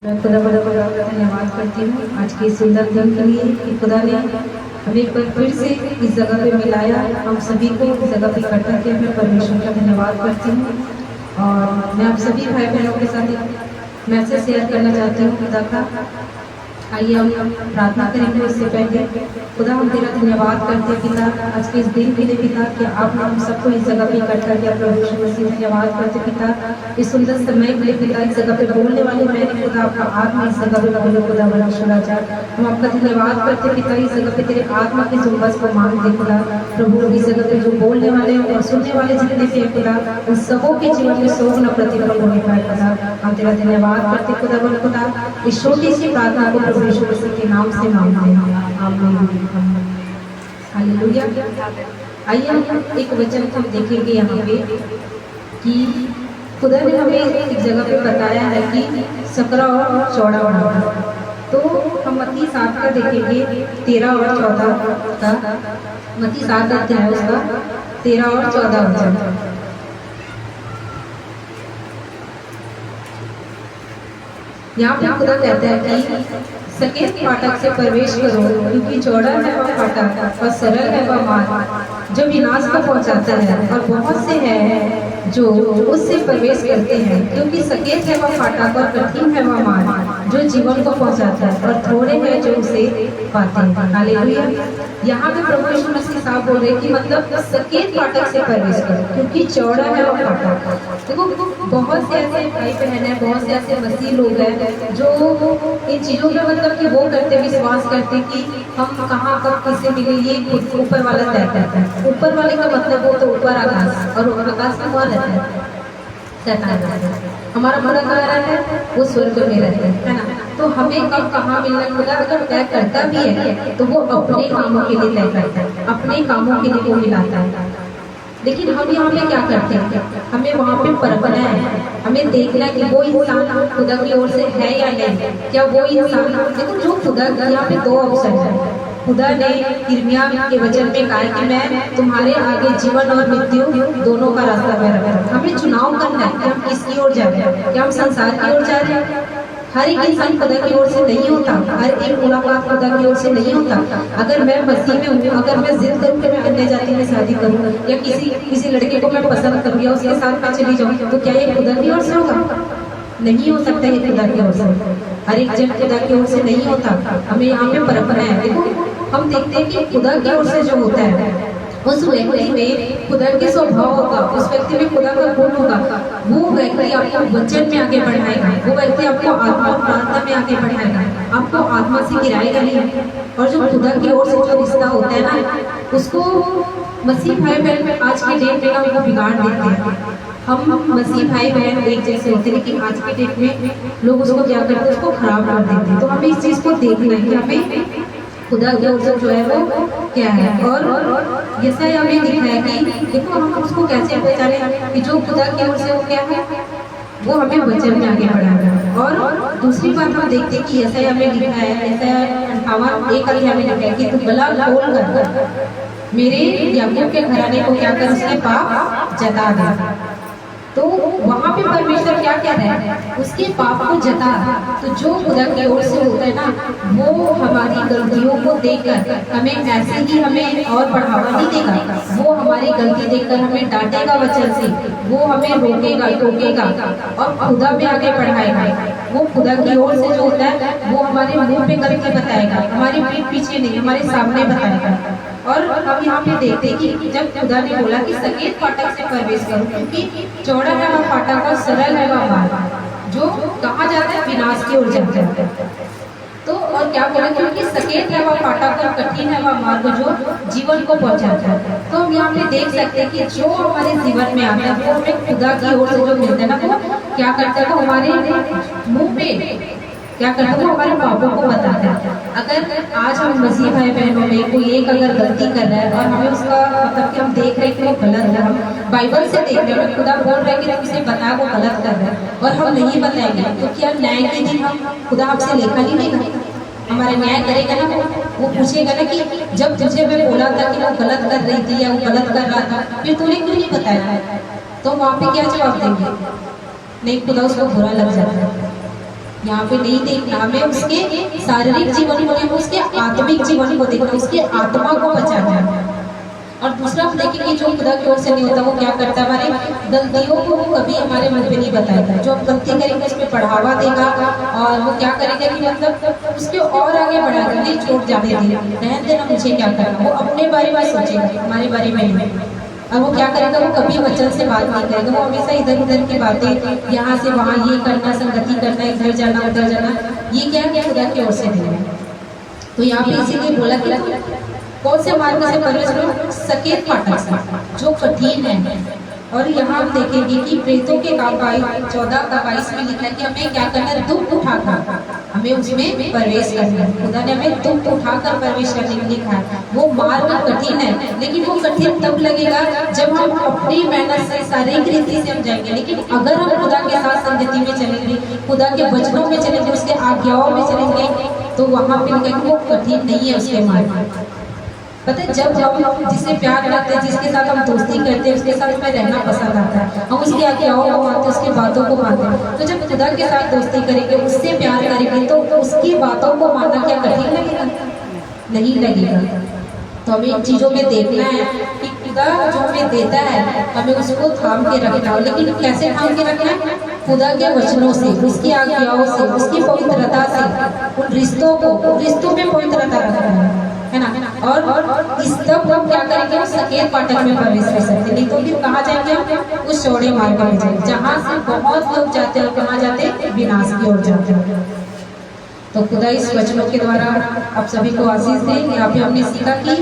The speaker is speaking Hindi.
मैं खुदा का धन्यवाद करती हूँ आज की सुंदर दिन के लिए कि खुदा ने हमें एक बार फिर से इस जगह पे मिलाया। हम सभी को इस जगह पे इकट्ठा किया। मैं परमेश्वर का धन्यवाद करती हूँ और मैं आप सभी भाई बहनों के साथ एक मैसेज शेयर करना चाहती हूँ खुदा का। आइए हम प्रार्थना करेंगे। उससे पहले खुदा हम तेरा धन्यवाद करते हैं पिता आज के इस दिन के लिए पिता कि आप हम सबको इस जगह पे इकट्ठा किया। प्रभु यीशु मसीह धन्यवाद करते पिता इस सुंदर समय के लिए पिता इस जगह पे बोलने वाले मैंने खुदा आपका आत्मा इस जगह पे बोले खुदा परमेश्वराचार हम आपका धन्यवाद करते पिता इस जगह पे तेरे आत्मा की जुम्बस को मांगते खुदा। प्रभु इस जगह पे जो बोलने वाले और सुनने वाले जितने भी हैं खुदा उन सबों के जीवन में शोक न प्रतिफल होने पाए खुदा। हम तेरा धन्यवाद करते खुदा बोले खुदा इस छोटी सी प्रार्थना को प्रभु यीशु मसीह के नाम से मांगते हैं। आमीन। हालेलुया। आइए हम एक वचन को देखेंगे यहाँ पे कि खुदा ने हमें एक जगह पे बताया है कि सकरा और चौड़ा बनाना। तो हम मत्ती 7 का देखेंगे 13 और 14 का। मत्ती 7 अध्याय उसका 13 और 14 वचन। यहाँ पे खुदा कहता है कि सकेत फाटक से प्रवेश करो क्योंकि चौड़ा है वह फाटक और सरल है वह मार्ग जो विनाश को पहुंचाता है और बहुत से हैं जो उससे प्रवेश करते हैं। क्योंकि सकेत है वह फाटक और कठिन है वह मार्ग जो जीवन को पहुंचाता है और थोड़े हैं जो उसे पाते हैं। हालेलुया। यहाँ पे प्रभु यीशु मसीह साहब बोल रहे कि मतलब सकेत फाटक से प्रवेश करो क्योंकि चौड़ा है वह फाटक। देखो बहुत से ऐसे भाई बहन है बहुत से ऐसे मसीह लोग हैं जो इन चीजों में मतलब कि वो करते विश्वास करते कि हम कहाँ कब किससे मिले ये ऊपर वाला तय करता है। ऊपर वाले का मतलब वो तो ऊपर आकाश और आकाश में वहाँ रहता है शैतान। हमारा खुदा कहाँ रहता है वो स्वर्ग में रहता है ना। तो हमें कब कहाँ मिलना खुदा अगर तय करता भी है तो वो अपने कामों के लिए तय करता है अपने कामों के लिए वो मिलाता है। लेकिन हम यहाँ पे क्या करते हैं हमें वहाँ पे परखना है। हमें देखना है कि वो इंसान खुदा की ओर से है या नहीं। क्या वो इंसान देखो जो खुदा यहाँ पे 2 ऑप्शन है। खुदा ने यिर्मयाह के वचन में कहा कि मैं तुम्हारे आगे जीवन और मृत्यु दोनों का रास्ता में रखा हूं। हमें चुनाव करना है कि हम किसकी ओर जा रहे हैं। क्या हम संसार की ओर जा रहे हैं। हर एक इंसान खुदा की ओर से नहीं होता। हर एक मुलाकात खुदा की ओर से नहीं होता। अगर मैं मसीह में हूँ अगर मैं जिद करूँ कि मैं अन्य जाति में शादी करूँ या किसी लड़के को मैं पसंद करूँ या उसके साथ मैं चली जाऊँ तो क्या ये खुदा की ओर से होगा। नहीं हो सकता ये खुदा की ओर से। हर एक जन खुदा की ओर से नहीं होता। हमें यहाँ पे परखना है। देखो हम देखते हैं कि खुदा की ओर से जो होता है उस व्यक्ति में खुदा के स्वभाव होगा उस व्यक्ति में खुदा का गुण होगा। वो व्यक्ति आपको वचन में आगे बढ़ाएगा। वो व्यक्ति आपको आत्मा प्रार्थना में आगे बढ़ाएगा। आपको आत्मा से गिराएगा नहीं। और जो खुदा की ओर से जो रिश्ता होता है ना उसको मसीह भाई बहन आज के डेट में वो बिगाड़ देते हैं। हम मसीह भाई बहन एक जैसे होते हैं लेकिन आज के डेट में लोग उसको क्या करते हैं उसको खराब कर देते हैं। तो हमें इस चीज को देखना है कि हमें खुदा की ओर से जो है वो क्या है। और यशायाह में लिखा है कि देखो हम उसको कैसे पहचाने कि जो खुदा की ओर से वो क्या है वो हमें वचन में आगे बढ़ाएगा। और दूसरी बात हम देखते हैं कि यशायाह में लिखा है यशायाह 58 अध्याय में लिखा है कि तू गला खोल कर मेरे याकूब के घराने को क्या कर उसके पाप जता दे। तो वहाँ पे परमेश्वर क्या कह रहा है उसके पाप को जता। तो जो खुदा की ओर से होता है ना वो हमारी गलतियों को देखकर हमें ऐसे ही हमें और बढ़ावा नहीं देगा। वो हमारी गलती देखकर हमें डांटेगा वचन से। वो हमें रोकेगा टोकेगा और खुदा में आगे बढ़ाएगा। वो खुदा की ओर से जो होता है वो हमारे मुंह पे करके बताएगा हमारे पीठ पीछे नहीं हमारे सामने बताएगा। और हम यहाँ पे देखते हैं कि जब खुदा ने बोला कि सकेत फाटक से प्रवेश करो क्योंकि चौड़ा है वह फाटक और सरल है वह मार्ग जो कहाँ जाता है विनाश की ओर जाता है। तो और क्या बोला क्योंकि सकेत है वह फाटक और कठिन है वह मार्ग जो जीवन को पहुंचाता है। तो हम यहाँ पे देख सकते हैं कि जो हमारे जीवन में आता है वो हमें खुदा की ओर से जो मिलता है ना वो क्या करता है वो हमारे मुंह पे क्या करता है वो हमारे पापों को बताता है। अगर आज हम मसीह भाई बहनों में कोई एक अगर गलती कर रहा है और हमें उसका मतलब कि हम देख रहे हैं कि वो गलत है हम बाइबल से देख रहे हैं खुदा बोल रहे हैं कि तुम उसे बता वो गलत कर रहा है और हम नहीं बताएंगे तो क्या न्याय के दिन हम खुदा आपसे लेखा नहीं लेगा। हमारा न्याय करेगा ना वो पूछेगा ना कि जब तुझे मैं बोला था कि वो गलत कर रही थी या वो गलत कर रहा था फिर तूने क्यों नहीं बताया। तो वहाँ पे क्या जवाब देंगे नहीं खुदा उसको बुरा लग जाता है। यहाँ पे नहीं देखना, हमें उसके शारीरिक जीवन को नहीं, उसके आत्मिक जीवन को देखना, उसके आत्मा को बचाना है। और दूसरा हम देखेंगे जो खुदा की ओर से नहीं होता वो क्या करता है, हमारी गलतियों को वो कभी हमारे मुंह पे नहीं बताएगा। जो हम गलती करेंगे उसमें बढ़ावा देगा और वो क्या करेगा कि मतलब उसके और आगे बढ़ाएगा, नहीं छोड़ जाने देना, रहने देना, मुझे क्या करना। वो अपने बारे में सोचेगा, हमारे बारे में नहीं। और वो क्या करेगा, वो कभी वचन से बात नहीं करेगा, वो हमेशा इधर उधर की बातें, यहाँ से वहाँ ये करना, संगति करना, इधर जाना उधर जाना, ये क्या क्या खुदा की ओर से नहीं है। तो यहाँ पे इसीलिए बोला कि कौन से मार्ग से प्रवेश करो, सकेत फाटक से जो कठिन है। और यहाँ हम देखेंगे कि प्रेतों के काम 14:22 में लिखा है कि हमें क्या करना है, दुख उठाकर हमें उसमें प्रवेश करना है। खुदा ने हमें दुख उठाकर प्रवेश करने के लिए लिखा है। वो मार्ग कठिन है, लेकिन वो कठिन तब लगेगा जब हम अपनी मेहनत से शारीरिक रीति से हम जाएंगे। लेकिन अगर हम खुदा के साथ संगति में चलेंगे, खुदा के वचनों में चलेंगे, उसके आज्ञाओं में चलेंगे, तो वहाँ पे वो कठिन नहीं है उसके मार्ग। पता है, जब हम जिससे प्यार करते हैं, जिसके साथ हम दोस्ती करते हैं, उसके साथ हमें रहना पसंद आता है, हम उसकी आज्ञाओं को मानते हैं, उसकी बातों को मानते हैं। तो जब खुदा के साथ दोस्ती करेंगे, उससे प्यार करेंगे, तो उसकी बातों को मानना क्या कठिन लगेगा? नहीं लगेगा। तो हमें इन चीज़ों में देखना है कि खुदा जो हमें देता है हमें उसको थाम के रखना हो। लेकिन कैसे थाम के रखना है? खुदा के वचनों से, उसकी आज्ञाओं से, उसकी पवित्रता से, उन रिश्तों में पवित्रता रखना है ना। और इस तब हम क्या करेंगे, हम सकेत फाटक में प्रवेश कर सकते, नहीं तो फिर कहाँ जाएंगे हम? उस चौड़े मार्ग में जाएंगे, जहाँ से बहुत लोग जाते हैं। कहाँ जाते हैं? विनाश की ओर जाते हैं। तो खुदा इस वचनों के द्वारा आप सभी को आशीष दे। यहाँ पे हमने सीखा कि